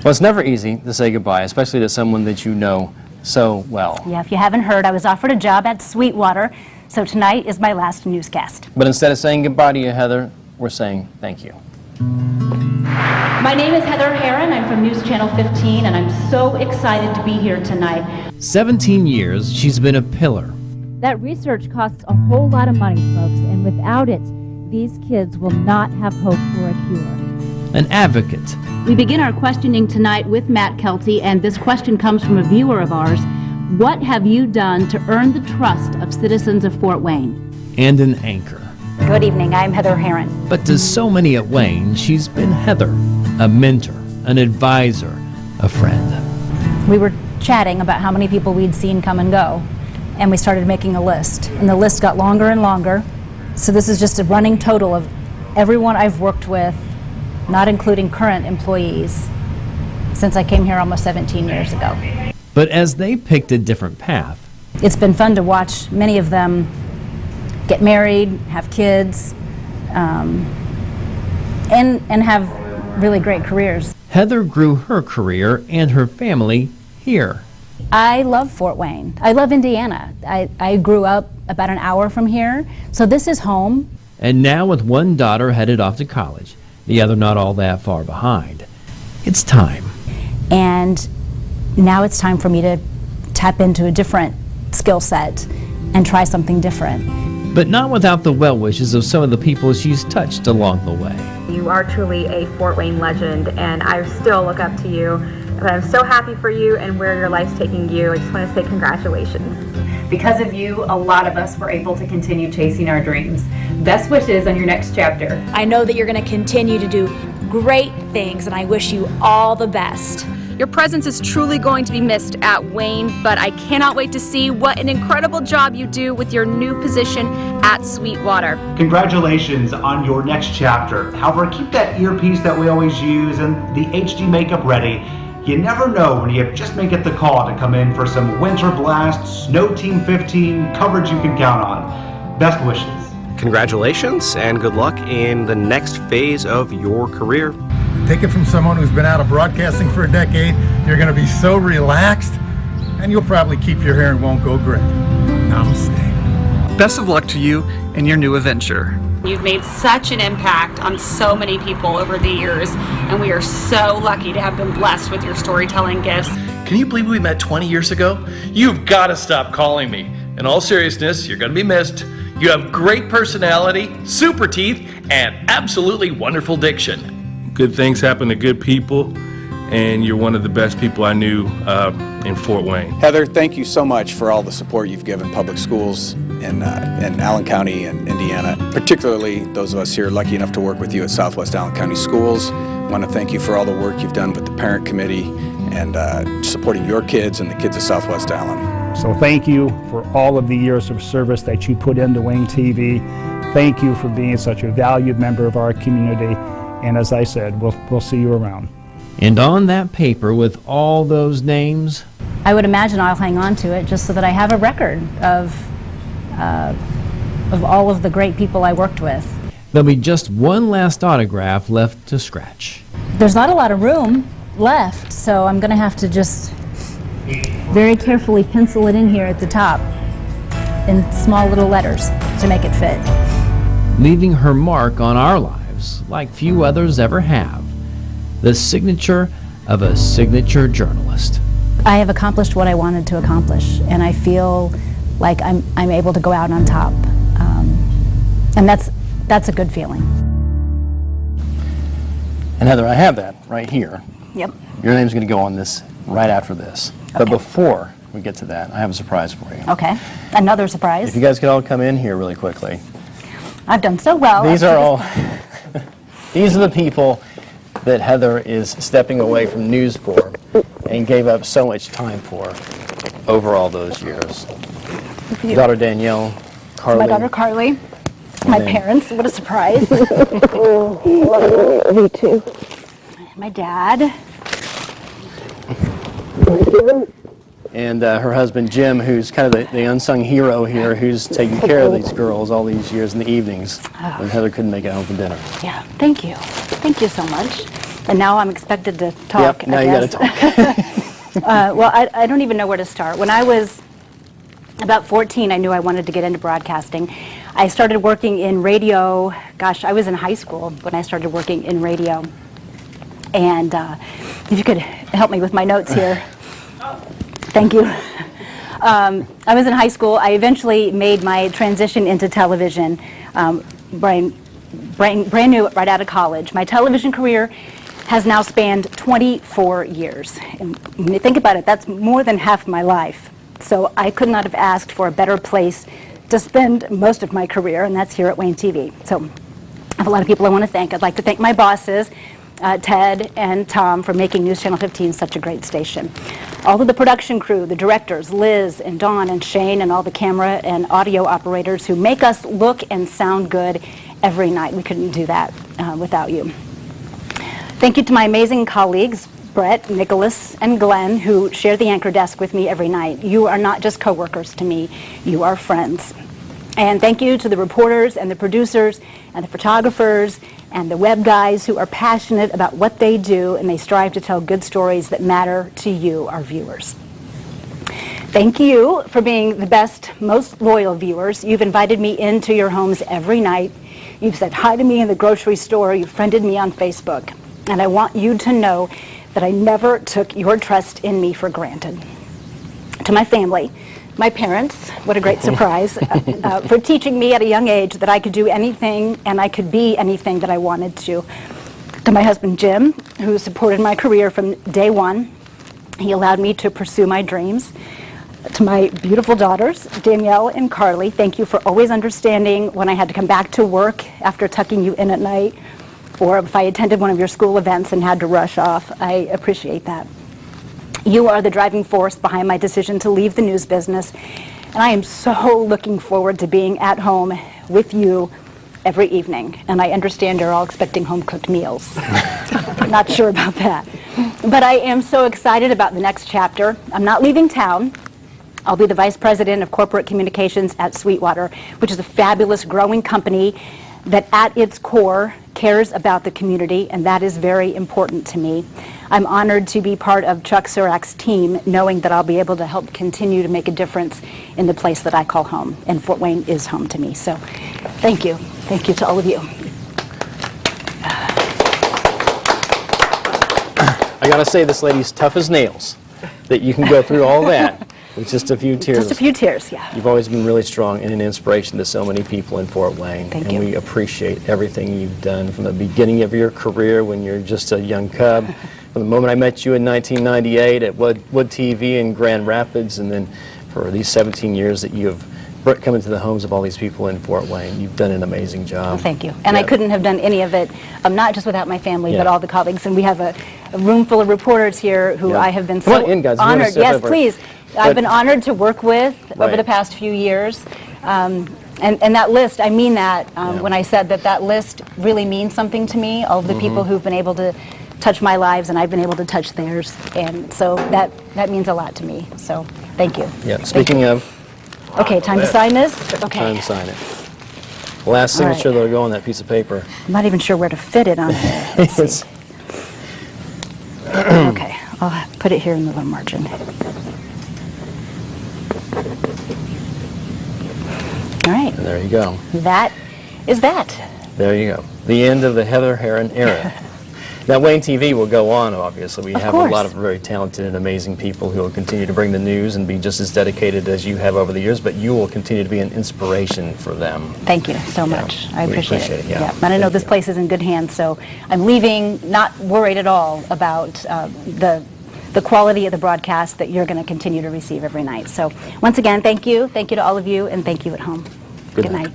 Well, it's never easy to say goodbye, especially to someone that you know so well. Yeah, if you haven't heard, I was offered a job at Sweetwater, so tonight is my last newscast. But instead of saying goodbye to you, Heather, we're saying thank you. My name is Heather Herron. I'm from News Channel 15, and I'm so excited to be here tonight. 17 years, she's been a pillar. That research costs a whole lot of money, folks, and without it, these kids will not have hope for a cure. An advocate. We begin our questioning tonight with Matt Kelty, and this question comes from a viewer of ours. What have you done to earn the trust of citizens of Fort Wayne? And an anchor. Good evening, I'm Heather Herron. But to so many at Wayne, she's been Heather, a mentor, an advisor, a friend. We were chatting about how many people we'd seen come and go, and we started making a list. And the list got longer and longer. So this is just a running total of everyone I've worked with, not including current employees, since I came here almost 17 years ago. But as they picked a different path, It's been fun to watch many of them get married, have kids, and have really great careers. Heather grew her career and her family here. I love Fort Wayne. I love Indiana. I grew up about an hour from here, so this is home. And now with one daughter headed off to college, the other not all that far behind, it's time. And now it's time for me to tap into a different skill set and try something different. But not without the well wishes of some of the people she's touched along the way. You are truly a Fort Wayne legend, and I still look up to you. But I'm so happy for you and where your life's taking you. I just want to say congratulations. Because of you, a lot of us were able to continue chasing our dreams. Best wishes on your next chapter. I know that you're going to continue to do great things, and I wish you all the best. Your presence is truly going to be missed at Wayne, but I cannot wait to see what an incredible job you do with your new position at Sweetwater. Congratulations on your next chapter. However, keep that earpiece that we always use and the HD makeup ready. You never know when you just may get the call to come in for some winter blast, snow team 15 coverage you can count on. Best wishes. Congratulations and good luck in the next phase of your career. Take it from someone who's been out of broadcasting for a decade. You're going to be so relaxed, and you'll probably keep your hair and won't go gray. Namaste. Best of luck to you in your new adventure. You've made such an impact on so many people over the years, and we are so lucky to have been blessed with your storytelling gifts. Can you believe we met 20 years ago? You've got to stop calling me. In all seriousness, you're going to be missed. You have great personality, super teeth, and absolutely wonderful diction. Good things happen to good people, and you're one of the best people I knew in Fort Wayne. Heather, thank you so much for all the support you've given public schools in Allen County and Indiana, particularly those of us here lucky enough to work with you at Southwest Allen County Schools. I want to thank you for all the work you've done with the parent committee and supporting your kids and the kids of Southwest Allen. So thank you for all of the years of service that you put into WANE-TV. Thank you for being such a valued member of our community. And as I said, we'll see you around. And on that paper with all those names, I would imagine I'll hang on to it just so that I have a record of all of the great people I worked with. there'll be just one last autograph left to scratch. There's not a lot of room left, so I'm going to have to just very carefully pencil it in here at the top in small little letters to make it fit. Leaving her mark on our lives like few others ever have. The signature of a signature journalist. I have accomplished what I wanted to accomplish, and I feel like I'm able to go out on top, and that's a good feeling. And Heather, I have that right here. Yep. Your name's going to go on this right after this. But before we get to that, I have a surprise for you. Okay, another surprise. If you guys could all come in here really quickly. I've done so well. These are all, these are the people that Heather is stepping away from news for and gave up so much time for over all those years. Daughter Danielle, Carly. My daughter Carly, my parents, what a surprise. Me too. My dad. And her husband Jim, who's kind of the unsung hero here, who's taking care of these girls all these years in the evenings when Heather couldn't make it home for dinner. Yeah, thank you. Thank you so much. And now I'm expected to talk. Yep, now I you guess. got to talk. Well, I don't even know where to start. When I was about 14, I knew I wanted to get into broadcasting. I started working in radio. Gosh, I was in high school when I started working in radio. And if you could help me with my notes here. Thank you. I was in high school. I eventually made my transition into television, brand new right out of college. My television career has now spanned 24 years. And when you think about it, that's more than half my life. So I could not have asked for a better place to spend most of my career, and that's here at WANE-TV. So I have a lot of people I want to thank. I'd like to thank my bosses, Ted and Tom, for making News Channel 15 such a great station. All of the production crew, the directors, Liz and Dawn and Shane, and all the camera and audio operators who make us look and sound good every night. We couldn't do that without you. Thank you to my amazing colleagues, Brett, Nicholas, and Glenn, who share the anchor desk with me every night. You are not just coworkers to me, you are friends. And thank you to the reporters and the producers and the photographers and the web guys who are passionate about what they do, and they strive to tell good stories that matter to you, our viewers. Thank you for being the best, most loyal viewers. You've invited me into your homes every night. You've said hi to me in the grocery store. You've friended me on Facebook. And I want you to know that I never took your trust in me for granted. To my family, my parents, what a great surprise, for teaching me at a young age that I could do anything and I could be anything that I wanted to. To my husband, Jim, who supported my career from day one. He allowed me to pursue my dreams. To my beautiful daughters, Danielle and Carly, thank you for always understanding when I had to come back to work after tucking you in at night, or if I attended one of your school events and had to rush off. I appreciate that. You are the driving force behind my decision to leave the news business, and I am so looking forward to being at home with you every evening. And I understand you're all expecting home-cooked meals. I'm not sure about that. But I am so excited about the next chapter. I'm not leaving town. I'll be the Vice President of Corporate Communications at Sweetwater, which is a fabulous growing company that at its core cares about the community, and that is very important to me. I'm honored to be part of Chuck Surak's team, knowing that I'll be able to help continue to make a difference in the place that I call home, and Fort Wayne is home to me. So thank you. Thank you to all of you. I gotta say, this lady's tough as nails, that you can go through all that with just a few tears. Just a few tears, yeah. You've always been really strong and an inspiration to so many people in Fort Wayne. Thank you. And we appreciate everything you've done from the beginning of your career when you're just a young cub, from the moment I met you in 1998 at WANE-TV in Grand Rapids, and then for these 17 years that you have come into the homes of all these people in Fort Wayne. You've done an amazing job. Well, thank you. And I couldn't have done any of it, not just without my family, but all the colleagues. And we have a room full of reporters here who I have been so Come on in, guys. honored. Yes, please. I've been honored to work with over the past few years. And that list, I mean that when I said that list really means something to me, all of the people who've been able to touch my lives and I've been able to touch theirs. And so that means a lot to me. So thank you. Yeah, speaking of. Okay, time to sign this? Okay. Time to sign it. Last signature that'll go on that piece of paper. I'm not even sure where to fit it on here. Let's see. Okay, I'll put it here in the little margin. All right. And there you go. That is that. There you go. The end of the Heather Herron era. Now, WANE-TV will go on, obviously. We have a lot of very talented and amazing people who will continue to bring the news and be just as dedicated as you have over the years, but you will continue to be an inspiration for them. Thank you so much. I appreciate it. Yeah. And I know this place is in good hands, so I'm leaving not worried at all about the quality of the broadcast that you're going to continue to receive every night. So once again, thank you. Thank you to all of you, and thank you at home. Good night.